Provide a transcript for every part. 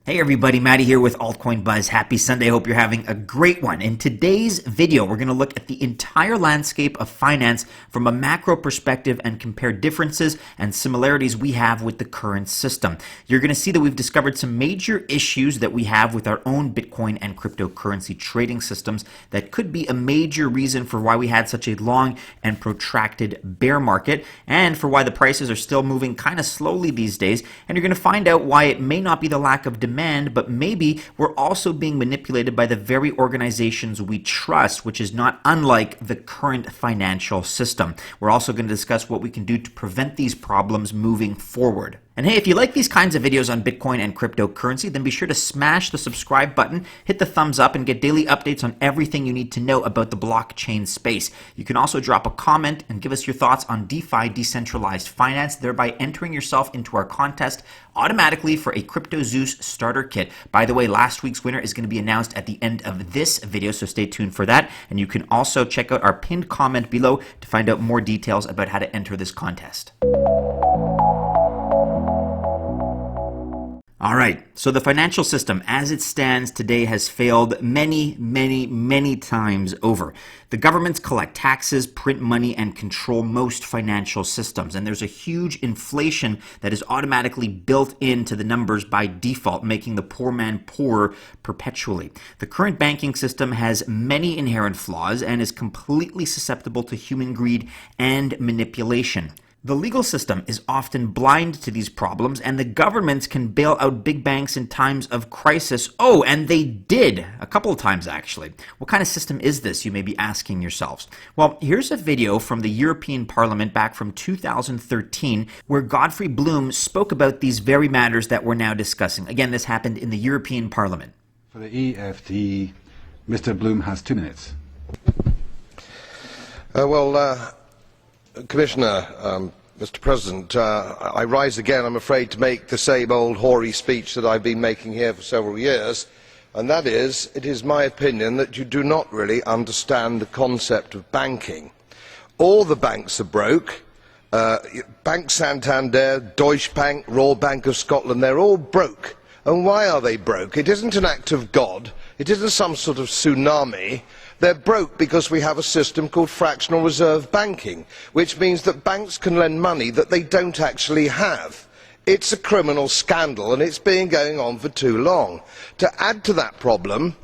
Hey everybody, Matty here with Altcoin Buzz. Happy Sunday. Hope you're having a great one. In today's video, we're going to look at the entire landscape of finance from a macro perspective and compare differences and similarities we have with the current system. You're going to see that we've discovered some major issues that we have with our own Bitcoin and cryptocurrency trading systems that could be a major reason for why we had such a long and protracted bear market and for why the prices are still moving kind of slowly these days. And you're going to find out why it may not be the lack of demand, but maybe we're also being manipulated by the very organizations we trust, which is not unlike the current financial system. We're also going to discuss what we can do to prevent these problems moving forward. And hey, if you like these kinds of videos on Bitcoin and cryptocurrency, then be sure to smash the subscribe button, hit the thumbs up, and get daily updates on everything you need to know about the blockchain space. You can also drop a comment and give us your thoughts on DeFi, Decentralized Finance, thereby entering yourself into our contest automatically for a Crypto Zeus Starter Kit. By the way, last week's winner is going to be announced at the end of this video, so stay tuned for that. And you can also check out our pinned comment below to find out more details about how to enter this contest. All right, so the financial system as it stands today has failed many times over. The governments collect taxes, print money, and control most financial systems. And there's a huge inflation that is automatically built into the numbers by default, making the poor man poorer perpetually. The current banking system has many inherent flaws and is completely susceptible to human greed and manipulation. The legal system is often blind to these problems, and the governments can bail out big banks in times of crisis. Oh, and they did a couple of times, actually. What kind of system is this, you may be asking yourselves? Well, here's a video from the European Parliament back from 2013, where Godfrey Bloom spoke about these very matters that we're now discussing. Again, this happened in the European Parliament. For the EFT, Mr. Bloom has 2 minutes. Commissioner, Mr. President, I rise again, I'm afraid, to make the same old hoary speech that I've been making here for several years, and that is, it is my opinion that you do not really understand the concept of banking. All the banks are broke. Bank Santander, Deutsche Bank, Royal Bank of Scotland, they're all broke. And why are they broke? It isn't an act of God. It isn't some sort of tsunami. They're broke because we have a system called fractional reserve banking, which means that banks can lend money that they don't actually have. It's a criminal scandal, and it's been going on for too long. To add to that problem,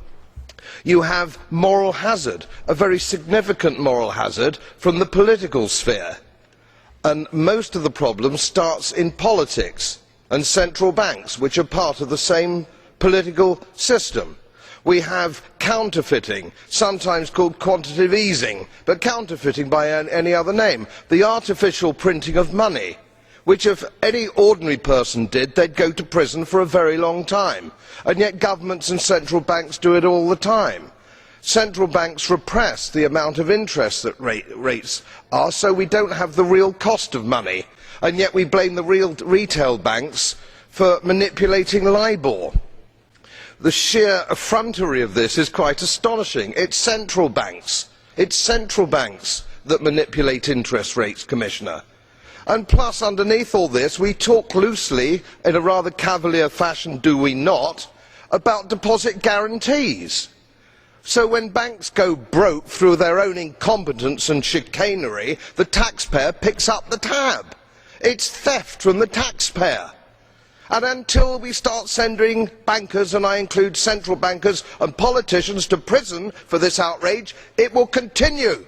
you have moral hazard, a very significant moral hazard from the political sphere. And most of the problem starts in politics and central banks, which are part of the same political system. We have counterfeiting, sometimes called quantitative easing, but counterfeiting by any other name. The artificial printing of money, which if any ordinary person did, they'd go to prison for a very long time. And yet governments and central banks do it all the time. Central banks repress the amount of interest that rates are, so we don't have the real cost of money. And yet we blame the real retail banks for manipulating LIBOR. The sheer effrontery of this is quite astonishing. It's central banks that manipulate interest rates, Commissioner. And plus, underneath all this, we talk loosely, in a rather cavalier fashion, do we not, about deposit guarantees. So when banks go broke through their own incompetence and chicanery, the taxpayer picks up the tab. It's theft from the taxpayer. And until we start sending bankers, and I include central bankers and politicians, to prison for this outrage, it will continue.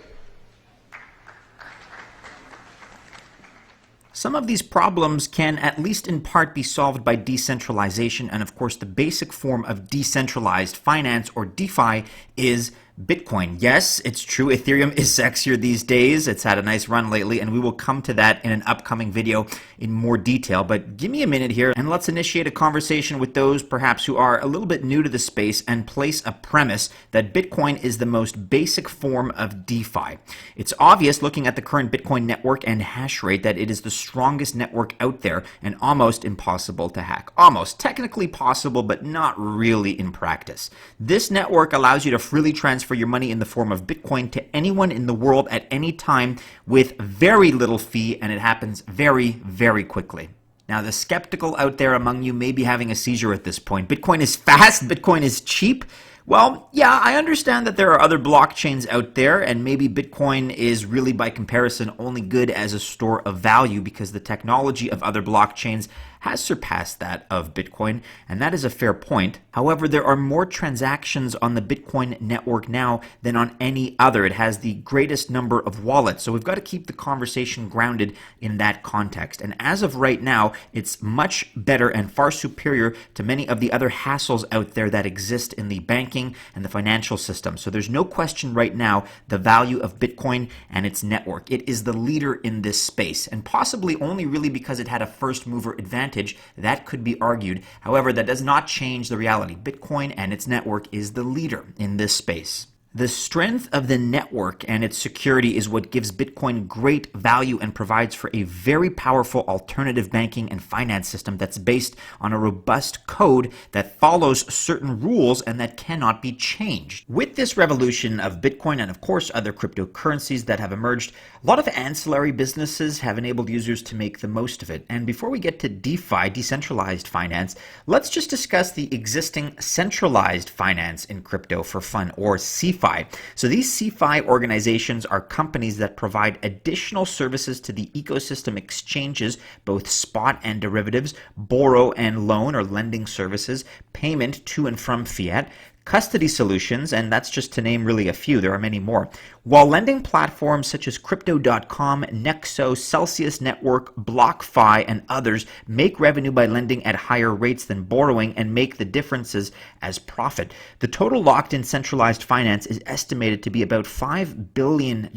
Some of these problems can, at least in part, be solved by decentralization, and of course the basic form of decentralized finance, or DeFi, is Bitcoin. Yes, it's true, Ethereum is sexier these days. It's had a nice run lately, and we will come to that in an upcoming video in more detail. But give me a minute here, and let's initiate a conversation with those perhaps who are a little bit new to the space and place a premise that Bitcoin is the most basic form of DeFi. It's obvious, looking at the current Bitcoin network and hash rate, that it is the strongest network out there and almost impossible to hack. Almost. Technically possible, but not really in practice. This network allows you to freely transfer your money in the form of Bitcoin to anyone in the world at any time with very little fee, and it happens very quickly. Now, the skeptical out there among you may be having a seizure at this point. Bitcoin is fast, Bitcoin is cheap. Well, yeah, I understand that there are other blockchains out there, and maybe Bitcoin is really by comparison only good as a store of value because the technology of other blockchains has surpassed that of Bitcoin, and that is a fair point. However, there are more transactions on the Bitcoin network now than on any other. It has the greatest number of wallets, so we've got to keep the conversation grounded in that context. And as of right now, it's much better and far superior to many of the other hassles out there that exist in the banking and the financial system. So there's no question right now the value of Bitcoin and its network. It is the leader in this space, and possibly only really because it had a first mover advantage. That could be argued. However, that does not change the reality. Bitcoin and its network is the leader in this space. The strength of the network and its security is what gives Bitcoin great value and provides for a very powerful alternative banking and finance system that's based on a robust code that follows certain rules and that cannot be changed. With this revolution of Bitcoin and of course other cryptocurrencies that have emerged, a lot of ancillary businesses have enabled users to make the most of it. And before we get to DeFi, decentralized finance, let's just discuss the existing centralized finance in crypto for fun, or CeFi. So these CeFi organizations are companies that provide additional services to the ecosystem exchanges, both spot and derivatives, borrow and loan or lending services, payment to and from fiat, custody solutions, and that's just to name really a few. There are many more. While lending platforms such as Crypto.com, Nexo, Celsius Network, BlockFi, and others make revenue by lending at higher rates than borrowing and make the differences as profit. The total locked-in centralized finance is estimated to be about $5 billion.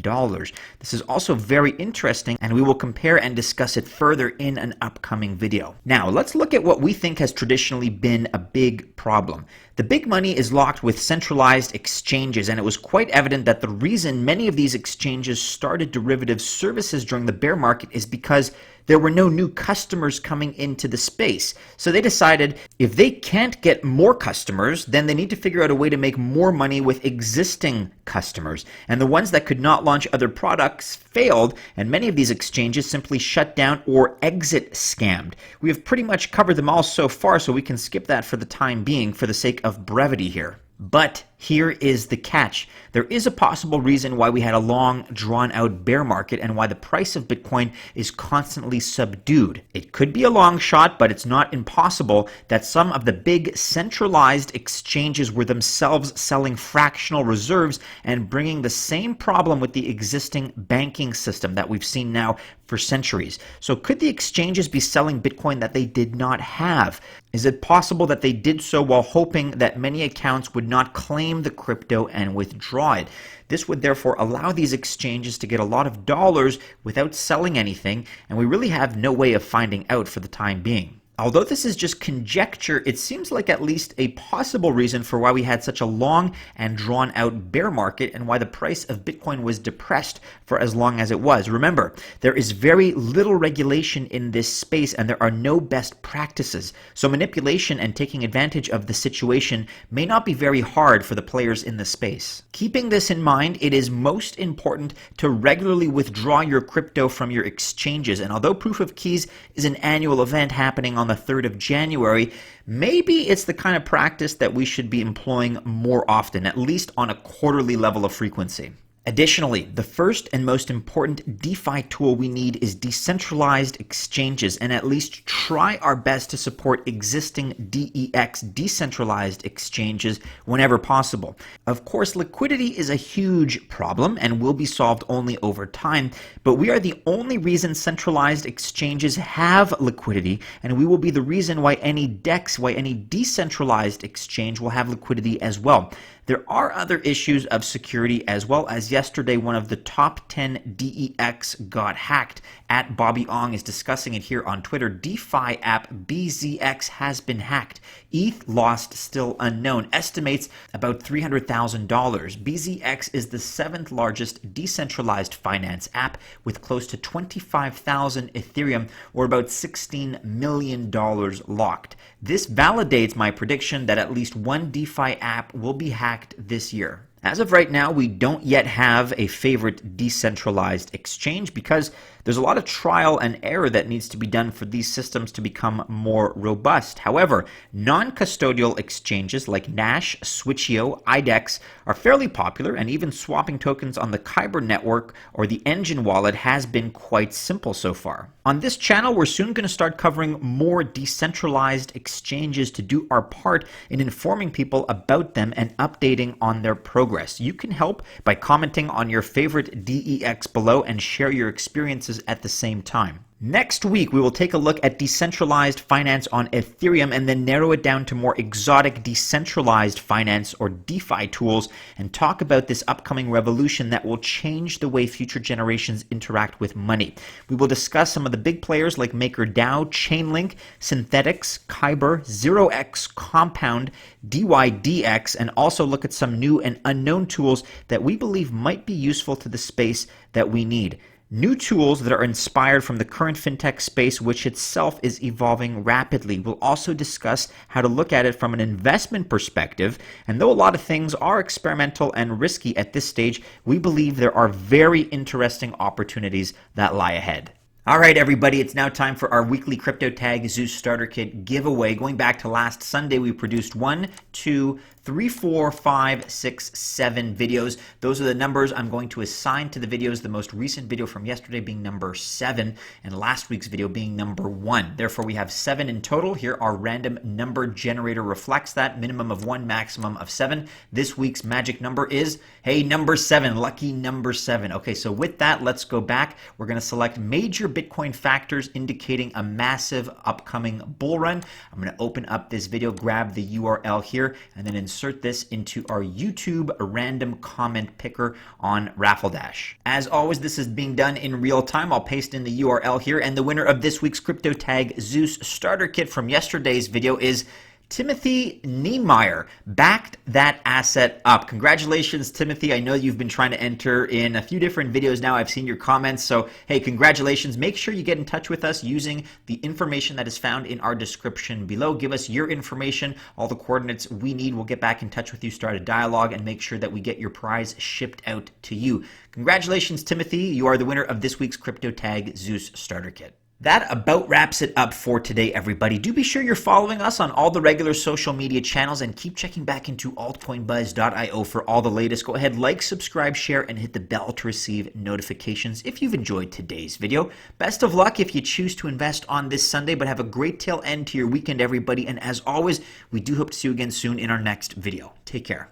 This is also very interesting, and we will compare and discuss it further in an upcoming video. Now, let's look at what we think has traditionally been a big problem. The big money is locked with centralized exchanges, and it was quite evident that the reason many of these exchanges started derivative services during the bear market is because there were no new customers coming into the space. So they decided if they can't get more customers, then they need to figure out a way to make more money with existing customers. And the ones that could not launch other products failed, and many of these exchanges simply shut down or exit scammed. We have pretty much covered them all so far, so we can skip that for the time being for the sake of brevity here. But here is the catch. There is a possible reason why we had a long, drawn-out bear market and why the price of Bitcoin is constantly subdued. It could be a long shot, but it's not impossible that some of the big centralized exchanges were themselves selling fractional reserves and bringing the same problem with the existing banking system that we've seen now for centuries. So could the exchanges be selling Bitcoin that they did not have? Is it possible that they did so while hoping that many accounts would not claim the crypto and withdraw it? This would therefore allow these exchanges to get a lot of dollars without selling anything, and we really have no way of finding out for the time being. Although this is just conjecture, it seems like at least a possible reason for why we had such a long and drawn-out bear market and why the price of Bitcoin was depressed for as long as it was. Remember, there is very little regulation in this space and there are no best practices. So manipulation and taking advantage of the situation may not be very hard for the players in the space. Keeping this in mind, it is most important to regularly withdraw your crypto from your exchanges. And although Proof of Keys is an annual event happening on the 3rd of January, maybe it's the kind of practice that we should be employing more often, at least on a quarterly level of frequency. Additionally, the first and most important DeFi tool we need is decentralized exchanges, and at least try our best to support existing DEX, decentralized exchanges, whenever possible. Of course, liquidity is a huge problem and will be solved only over time, but we are the only reason centralized exchanges have liquidity, and we will be the reason why any DEX, why any decentralized exchange will have liquidity as well. There are other issues of security as well. As yesterday, one of the top 10 DEX got hacked. At Bobby Ong is discussing it here on Twitter. DeFi app BZX has been hacked. ETH lost still unknown. Estimates about $300,000. BZX is the 7th largest decentralized finance app with close to 25,000 Ethereum, or about $16 million locked. This validates my prediction that at least one DeFi app will be hacked this year. As of right now, we don't yet have a favorite decentralized exchange because There's a lot of trial and error that needs to be done for these systems to become more robust. However, non-custodial exchanges like Nash, Switcheo, IDEX are fairly popular, and even swapping tokens on the Kyber network or the Engine wallet has been quite simple so far. On this channel, we're soon going to start covering more decentralized exchanges to do our part in informing people about them and updating on their progress. You can help by commenting on your favorite DEX below and share your experiences at the same time. Next week, we will take a look at decentralized finance on Ethereum and then narrow it down to more exotic decentralized finance or DeFi tools and talk about this upcoming revolution that will change the way future generations interact with money. We will discuss some of the big players like MakerDAO, Chainlink, Synthetics, Kyber, 0x, Compound, DYDX, and also look at some new and unknown tools that we believe might be useful to the space that we need. New tools that are inspired from the current fintech space, which itself is evolving rapidly. We'll also discuss how to look at it from an investment perspective. And though a lot of things are experimental and risky at this stage, we believe there are very interesting opportunities that lie ahead. All right, everybody, it's now time for our weekly CryptoTag Zeus Starter Kit giveaway. Going back to last Sunday, we produced 1, 2, 3, 4, 5, 6, 7 videos. Those are the numbers I'm going to assign to the videos, the most recent video from yesterday being number 7 and last week's video being number 1. Therefore, we have 7 in total. Here, our random number generator reflects that, minimum of 1, maximum of 7. This week's magic number is, hey, number 7, lucky number 7. Okay, so with that, let's go back. We're going to select major Bitcoin factors indicating a massive upcoming bull run. I'm going to open up this video, grab the URL here, and then insert this into our YouTube random comment picker on Raffledash. As always, this is being done in real time. I'll paste in the URL here, and the winner of this week's CryptoTag Zeus Starter Kit from yesterday's video is Timothy Niemeyer. Backed that asset up. Congratulations, Timothy. I know you've been trying to enter in a few different videos now. I've seen your comments. So, hey, congratulations. Make sure you get in touch with us using the information that is found in our description below. Give us your information, all the coordinates we need. We'll get back in touch with you, start a dialogue, and make sure that we get your prize shipped out to you. Congratulations, Timothy. You are the winner of this week's CryptoTag Zeus Starter Kit. That about wraps it up for today, everybody. Do be sure you're following us on all the regular social media channels and keep checking back into altcoinbuzz.io for all the latest. Go ahead, like, subscribe, share, and hit the bell to receive notifications if you've enjoyed today's video. Best of luck if you choose to invest on this Sunday, but have a great tail end to your weekend, everybody. And as always, we do hope to see you again soon in our next video. Take care.